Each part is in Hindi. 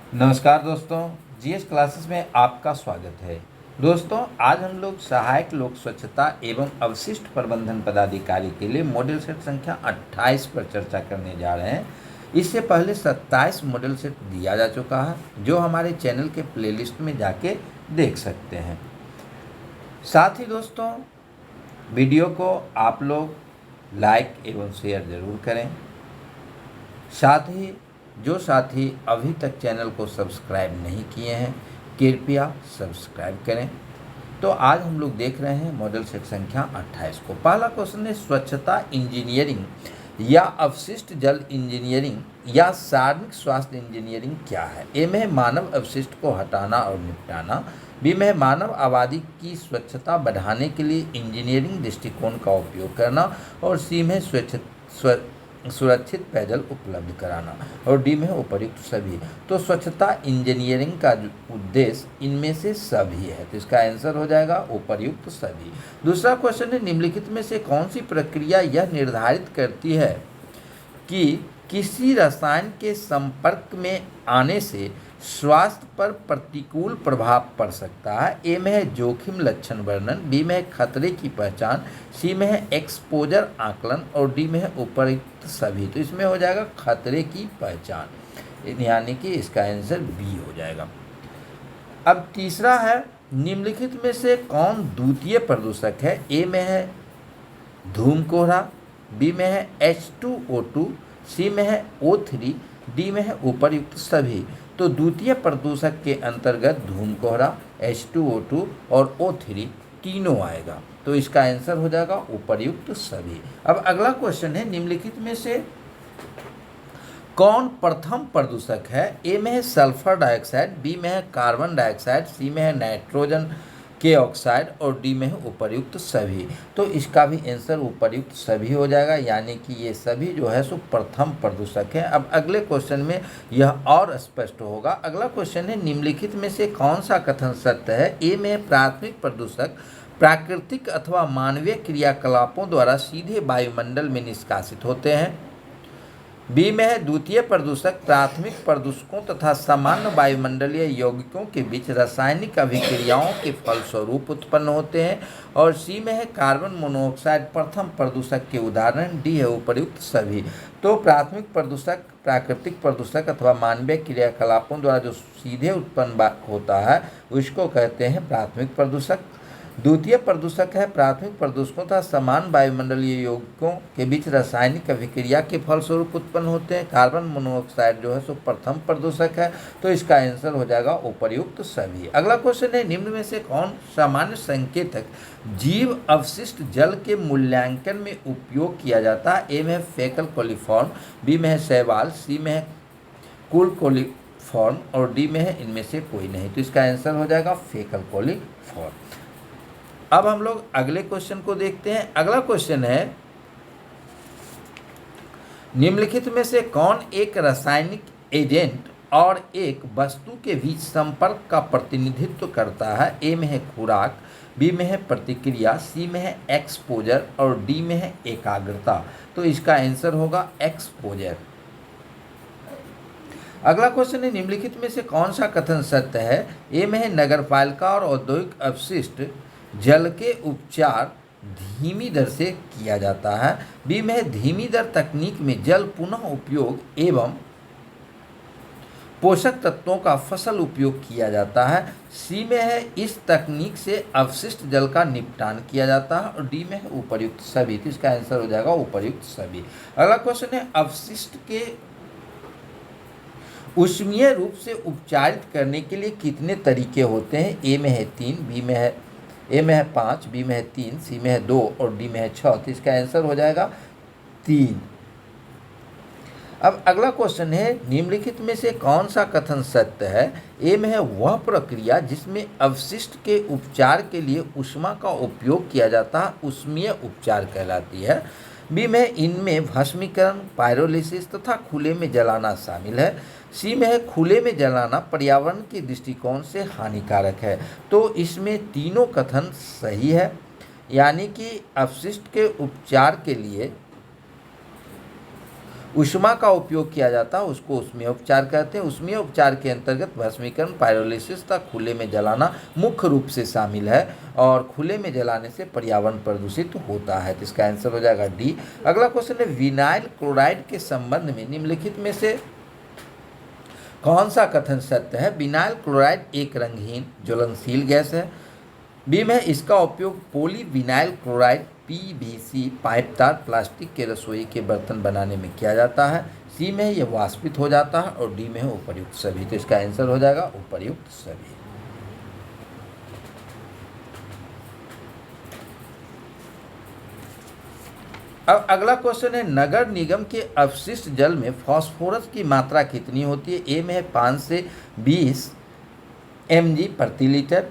नमस्कार दोस्तों, जीएस क्लासेस में आपका स्वागत है। दोस्तों, आज हम लोग सहायक लोक स्वच्छता एवं अवशिष्ट प्रबंधन पदाधिकारी के लिए मॉडल सेट संख्या 28 पर चर्चा करने जा रहे हैं। इससे पहले 27 मॉडल सेट दिया जा चुका है, जो हमारे चैनल के प्लेलिस्ट में जाके देख सकते हैं। साथ ही दोस्तों, वीडियो को आप लोग लाइक एवं शेयर ज़रूर करें। साथ ही जो साथी अभी तक चैनल को सब्सक्राइब नहीं किए हैं, कृपया सब्सक्राइब करें। तो आज हम लोग देख रहे हैं मॉडल सेट संख्या 28 को। पहला क्वेश्चन है, स्वच्छता इंजीनियरिंग या अवशिष्ट जल इंजीनियरिंग या सार्वजनिक स्वास्थ्य इंजीनियरिंग क्या है? ए में है मानव अवशिष्ट को हटाना और निपटाना, बी में है मानव आबादी की स्वच्छता बढ़ाने के लिए इंजीनियरिंग दृष्टिकोण का उपयोग करना, और सी में सुरक्षित पेयजल उपलब्ध कराना, और डी में है उपर्युक्त सभी। तो स्वच्छता इंजीनियरिंग का उद्देश्य इनमें से सभी है, तो इसका आंसर हो जाएगा उपर्युक्त सभी। दूसरा क्वेश्चन है, निम्नलिखित में से कौन सी प्रक्रिया यह निर्धारित करती है कि किसी रसायन के संपर्क में आने से स्वास्थ्य पर प्रतिकूल प्रभाव पड़ सकता है? ए में है जोखिम लक्षण वर्णन, बी में है खतरे की पहचान, सी में है एक्सपोजर आकलन, और डी में है उपर्युक्त सभी। तो इसमें हो जाएगा खतरे की पहचान, यानी कि इसका आंसर बी हो जाएगा। अब तीसरा है, निम्नलिखित में से कौन द्वितीय प्रदूषक है? ए में है धूम कोहरा, बी में है H2O2, सी में है O3, डी में है उपर्युक्त सभी। तो द्वितीय प्रदूषक के अंतर्गत धूम कोहरा, H2O2 और O3 तीनों आएगा, तो इसका आंसर हो जाएगा उपर्युक्त सभी। अब अगला क्वेश्चन है, निम्नलिखित में से कौन प्रथम प्रदूषक है? ए में है सल्फर डाइऑक्साइड, बी में है कार्बन डाइऑक्साइड, सी में है नाइट्रोजन के ऑक्साइड, और डी में है उपर्युक्त सभी। तो इसका भी आंसर उपर्युक्त सभी हो जाएगा, यानी कि ये सभी जो है सो प्रथम प्रदूषक है। अब अगले क्वेश्चन में यह और स्पष्ट होगा। अगला क्वेश्चन है, निम्नलिखित में से कौन सा कथन सत्य है? ए में है प्राथमिक प्रदूषक प्राकृतिक अथवा मानवीय क्रियाकलापों द्वारा सीधे वायुमंडल में निष्कासित होते हैं, बी में है द्वितीय प्रदूषक प्राथमिक प्रदूषकों तथा सामान्य वायुमंडलीय यौगिकों के बीच रासायनिक अभिक्रियाओं के फलस्वरूप उत्पन्न होते हैं, और सी में है कार्बन मोनोऑक्साइड प्रथम प्रदूषक के उदाहरण, डी है उपर्युक्त सभी। तो प्राथमिक प्रदूषक प्राकृतिक प्रदूषक अथवा मानवीय क्रियाकलापों द्वारा जो सीधे उत्पन्न होता है उसको कहते हैं प्राथमिक प्रदूषक। द्वितीय प्रदूषक है प्राथमिक प्रदूषकों तथा समान वायुमंडलीय यौगिकों के बीच रासायनिक अभिक्रिया के फलस्वरूप उत्पन्न होते हैं। कार्बन मोनोऑक्साइड जो है सो प्रथम प्रदूषक है, तो इसका आंसर हो जाएगा उपर्युक्त सभी। अगला क्वेश्चन है, निम्न में से कौन सामान्य संकेतक जीव अवशिष्ट जल के मूल्यांकन में उपयोग किया जाता है? ए में है फेकल कोलिफॉर्म, बी में है शैवाल, सी में है कुल कोलिफॉर्म, और डी में है इनमें से कोई नहीं। तो इसका आंसर हो जाएगा फेकल कोलिफॉर्म। अब हम लोग अगले क्वेश्चन को देखते हैं। अगला क्वेश्चन है, निम्नलिखित में से कौन एक रासायनिक एजेंट और एक वस्तु के बीच संपर्क का प्रतिनिधित्व करता है? ए में है खुराक, बी में है प्रतिक्रिया, सी में है एक्सपोजर, और डी में है एकाग्रता। तो इसका आंसर होगा एक्सपोजर। अगला क्वेश्चन है, निम्नलिखित में से कौन सा कथन सत्य है? ए में है नगरपालिका और औद्योगिक अपशिष्ट जल के उपचार धीमी दर से किया जाता है, बी में है धीमी दर तकनीक में जल पुनः उपयोग एवं पोषक तत्वों का फसल उपयोग किया जाता है, सी में है इस तकनीक से अवशिष्ट जल का निपटान किया जाता है, और डी में है उपर्युक्त सभी। तो इसका आंसर हो जाएगा उपर्युक्त सभी। अगला क्वेश्चन है, अपशिष्ट के ऊष्मीय रूप से उपचारित करने के लिए कितने तरीके होते हैं? ए में है 3, बी में है ए में है 5, बी में है 3, सी में है 2, और डी में है 6। तो इसका आंसर हो जाएगा 3। अब अगला क्वेश्चन है, निम्नलिखित में से कौन सा कथन सत्य है? ए में है वह प्रक्रिया जिसमें अवशिष्ट के उपचार के लिए ऊष्मा का उपयोग किया जाता है ऊष्मीय उपचार कहलाती है, बी में इनमें भस्मीकरण पायरोलिसिस तथा खुले में जलाना शामिल है, सी में है खुले में जलाना पर्यावरण के दृष्टिकोण से हानिकारक है। तो इसमें तीनों कथन सही है, यानी कि अपशिष्ट के उपचार के लिए ऊष्मा का उपयोग किया जाता है उसको ऊष्मीय उपचार कहते हैं। ऊष्मीय उपचार के अंतर्गत भस्मीकरण, पायरोलिसिस तथा खुले में जलाना मुख्य रूप से शामिल है और खुले में जलाने से पर्यावरण प्रदूषित होता है। तो इसका आंसर हो जाएगा डी। अगला क्वेश्चन है विनाइल क्लोराइड के संबंध में निम्नलिखित में से कौन सा कथन सत्य है? विनाइल क्लोराइड एक रंगहीन ज्वलनशील गैस है। बी में इसका उपयोग पॉलीविनाइल क्लोराइड पीवीसी, पाइप तार, प्लास्टिक के रसोई के बर्तन बनाने में किया जाता है। सी में यह वाष्पित हो जाता है और डी में है उपर्युक्त सभी। तो इसका आंसर हो जाएगा उपर्युक्त सभी। अब अगला क्वेश्चन है नगर निगम के अपशिष्ट जल में फास्फोरस की मात्रा कितनी होती है? ए में है 5 से 20 mg प्रति लीटर,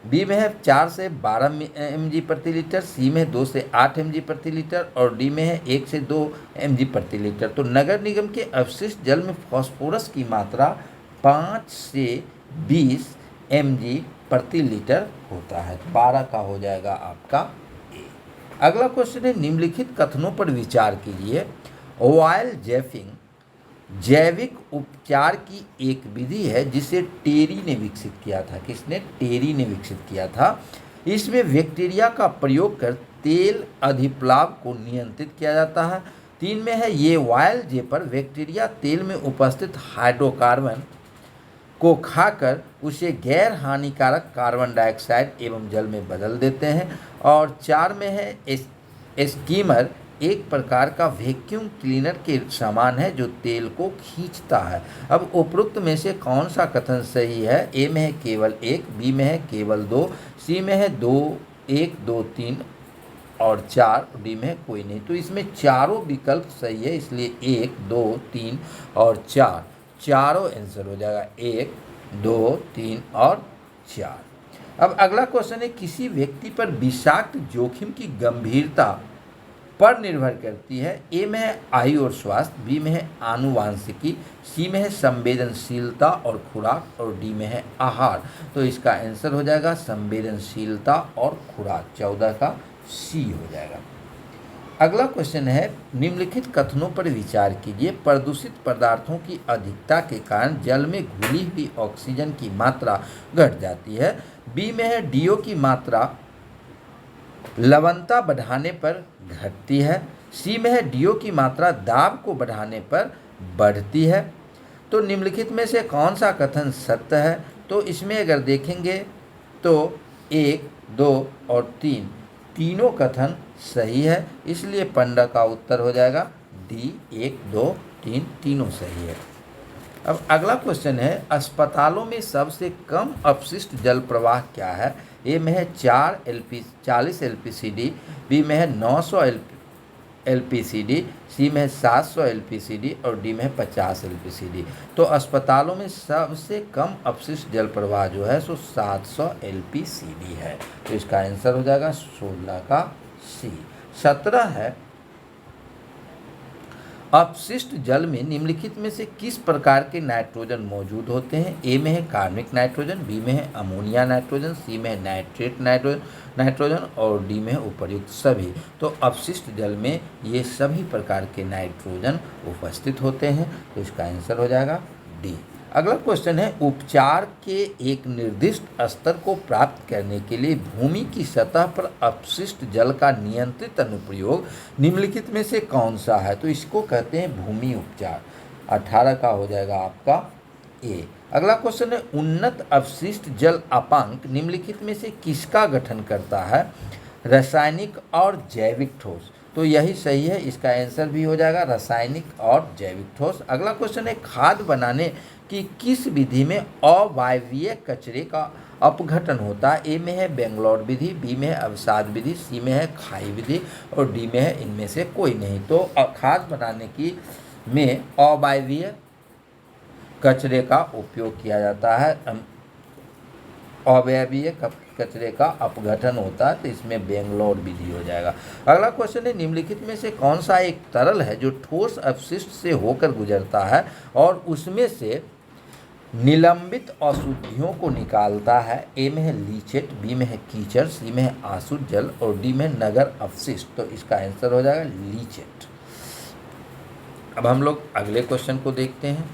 बी में है 4 से 12 mg प्रति लीटर, सी में है 2 से 8 mg प्रति लीटर और डी में है 1 से 2 mg प्रति लीटर। तो नगर निगम के अपशिष्ट जल में फास्फोरस की मात्रा 5 से 20 mg प्रति लीटर होता है। 12 का हो जाएगा आपका ए। अगला क्वेश्चन है निम्नलिखित कथनों पर विचार कीजिए। ऑयल जैफिंग जैविक उपचार की एक विधि है जिसे टेरी ने विकसित किया था। किसने? टेरी ने विकसित किया था। इसमें बैक्टीरिया का प्रयोग कर तेल अधिप्लाव को नियंत्रित किया जाता है। 3 में है ये ऑयल जेपर बैक्टीरिया तेल में उपस्थित हाइड्रोकार्बन को खाकर उसे गैर हानिकारक कार्बन डाइऑक्साइड एवं जल में बदल देते हैं। और 4 में है स्कीमर एक प्रकार का वैक्यूम क्लीनर के समान है जो तेल को खींचता है। अब उपरोक्त में से कौन सा कथन सही है? ए में है केवल 1, बी में है केवल 2, सी में है 2, 1, 2, 3 और 4, डी में है कोई नहीं। तो इसमें चारों विकल्प सही है, इसलिए 1, 2, 3 और 4 चारों आंसर हो जाएगा 1, 2, 3 और 4। अब अगला क्वेश्चन है किसी व्यक्ति पर विषाक्त जोखिम की गंभीरता पर निर्भर करती है। ए में है आयु और स्वास्थ्य, बी में है आनुवांशिकी, सी में है संवेदनशीलता और खुराक और डी में है आहार। तो इसका आंसर हो जाएगा संवेदनशीलता और खुराक। 14 का सी हो जाएगा। अगला क्वेश्चन है निम्नलिखित कथनों पर विचार कीजिए। प्रदूषित पदार्थों की अधिकता के कारण जल में घुली हुई ऑक्सीजन की मात्रा घट जाती है। बी में है डीओ की मात्रा लवणता बढ़ाने पर घटती है। सी में है डीओ की मात्रा दाब को बढ़ाने पर बढ़ती है। तो निम्नलिखित में से कौन सा कथन सत्य है? तो इसमें अगर देखेंगे तो 1, 2 और 3 तीनों कथन सही है, इसलिए 15 का उत्तर हो जाएगा डी। 1, 2, 3 तीनों सही है। अब अगला क्वेश्चन है अस्पतालों में सबसे कम अपशिष्ट जल प्रवाह क्या है? ए में है 40 LPCD, बी में है 900 LPCD, सी में है 700 LPCD और डी में है 50 LPCD। तो अस्पतालों में सबसे कम अपशिष्ट जल प्रवाह जो है सो 700 LPCD है। तो इसका आंसर हो जाएगा 16 का सी। 17 है अपशिष्ट जल में निम्नलिखित में से किस प्रकार के नाइट्रोजन मौजूद होते हैं? ए में है कार्बनिक नाइट्रोजन, बी में है अमोनिया नाइट्रोजन, सी में है नाइट्रेट नाइट्रोजन और डी में है उपर्युक्त सभी। तो अपशिष्ट जल में ये सभी प्रकार के नाइट्रोजन उपस्थित होते हैं। तो इसका आंसर हो जाएगा डी। अगला क्वेश्चन है उपचार के एक निर्दिष्ट स्तर को प्राप्त करने के लिए भूमि की सतह पर अपशिष्ट जल का नियंत्रित अनुप्रयोग निम्नलिखित में से कौन सा है? तो इसको कहते हैं भूमि उपचार। 18 का हो जाएगा आपका ए। अगला क्वेश्चन है उन्नत अपशिष्ट जल अपांक निम्नलिखित में से किसका गठन करता है? रासायनिक और जैविक ठोस। तो यही सही है, इसका आंसर भी हो जाएगा रासायनिक और जैविक ठोस। अगला क्वेश्चन है खाद बनाने कि किस विधि में अवायवीय कचरे का अपघटन होता है? ए में है बेंगलोर विधि, बी में है अवसाद विधि, सी में है खाई विधि और डी में है इनमें से कोई नहीं। तो खाद बनाने की में अवायवीय कचरे का उपयोग किया जाता है, अवायवीय कचरे का अपघटन होता है, तो इसमें बेंगलोर विधि हो जाएगा। अगला क्वेश्चन है निम्नलिखित में से कौन सा एक तरल है जो ठोस अपशिष्ट से होकर गुजरता है और उसमें से निलंबित अशुद्धियों को निकालता है? ए में है लीचेट, बी में है कीचड़, सी में है आसुत जल और डी में नगर अपशिष्ट। तो इसका आंसर हो जाएगा लीचेट। अब हम लोग अगले क्वेश्चन को देखते हैं।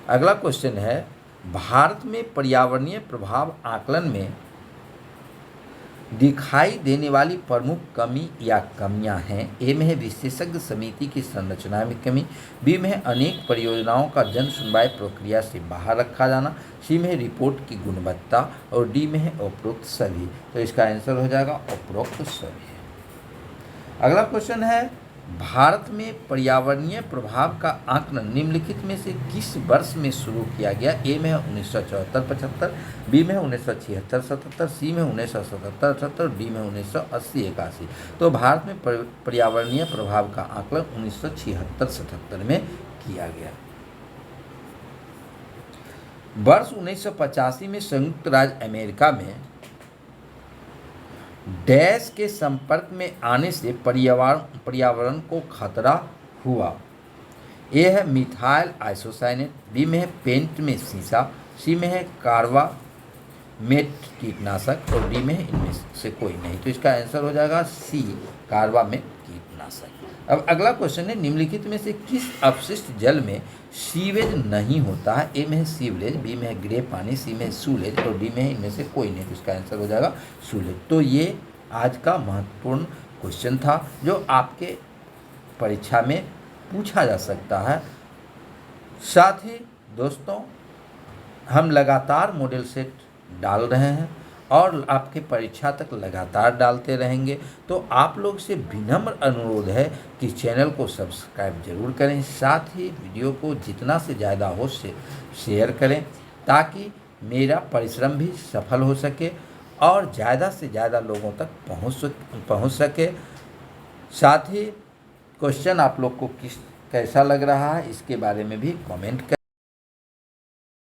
अगला क्वेश्चन है, भारत में पर्यावरणीय प्रभाव आकलन में दिखाई देने वाली प्रमुख कमी या कमियां हैं। ए में है विशेषज्ञ समिति की संरचना में कमी, बी में है अनेक परियोजनाओं का जन सुनवाई प्रक्रिया से बाहर रखा जाना, सी में है रिपोर्ट की गुणवत्ता और डी में है उपरोक्त सभी। तो इसका आंसर हो जाएगा उपरोक्त सभी। अगला क्वेश्चन है, भारत में पर्यावरणीय प्रभाव का आकलन निम्नलिखित में से किस वर्ष में शुरू किया गया। ए में है 1974-75, बी में है 1976-77, सी में 1977-78, डी में 1980-81। तो भारत में पर्यावरणीय प्रभाव का आकलन 1976-77 में किया गया। वर्ष 1985 में संयुक्त राज्य अमेरिका में डैश के संपर्क में आने से पर्यावरण को खतरा हुआ। ए है मिथाइल आइसोसाइनेट, बी में है पेंट में शीशा, सी में है कार्बामेट कीटनाशक और डी में है इनमें से कोई नहीं। तो इसका आंसर हो जाएगा सी, कार्बामेट कीटनाशक। अब अगला क्वेश्चन है, निम्नलिखित में से किस अपशिष्ट जल में सीवेज नहीं होता है। ए में है सीवरेज, बी में है ग्रे पानी, सी में है सूलेज और डी में है इनमें से कोई नहीं। तो इसका आंसर हो जाएगा सूलेज। तो ये आज का महत्वपूर्ण क्वेश्चन था जो आपके परीक्षा में पूछा जा सकता है। साथ ही दोस्तों, हम लगातार मॉडल सेट डाल रहे हैं और आपके परीक्षा तक लगातार डालते रहेंगे। तो आप लोग से विनम्र अनुरोध है कि चैनल को सब्सक्राइब जरूर करें, साथ ही वीडियो को जितना से ज़्यादा हो शेयर करें ताकि मेरा परिश्रम भी सफल हो सके और ज़्यादा से ज़्यादा लोगों तक पहुंच सके। साथ ही क्वेश्चन आप लोग को कैसा लग रहा है इसके बारे में भी कमेंट करें।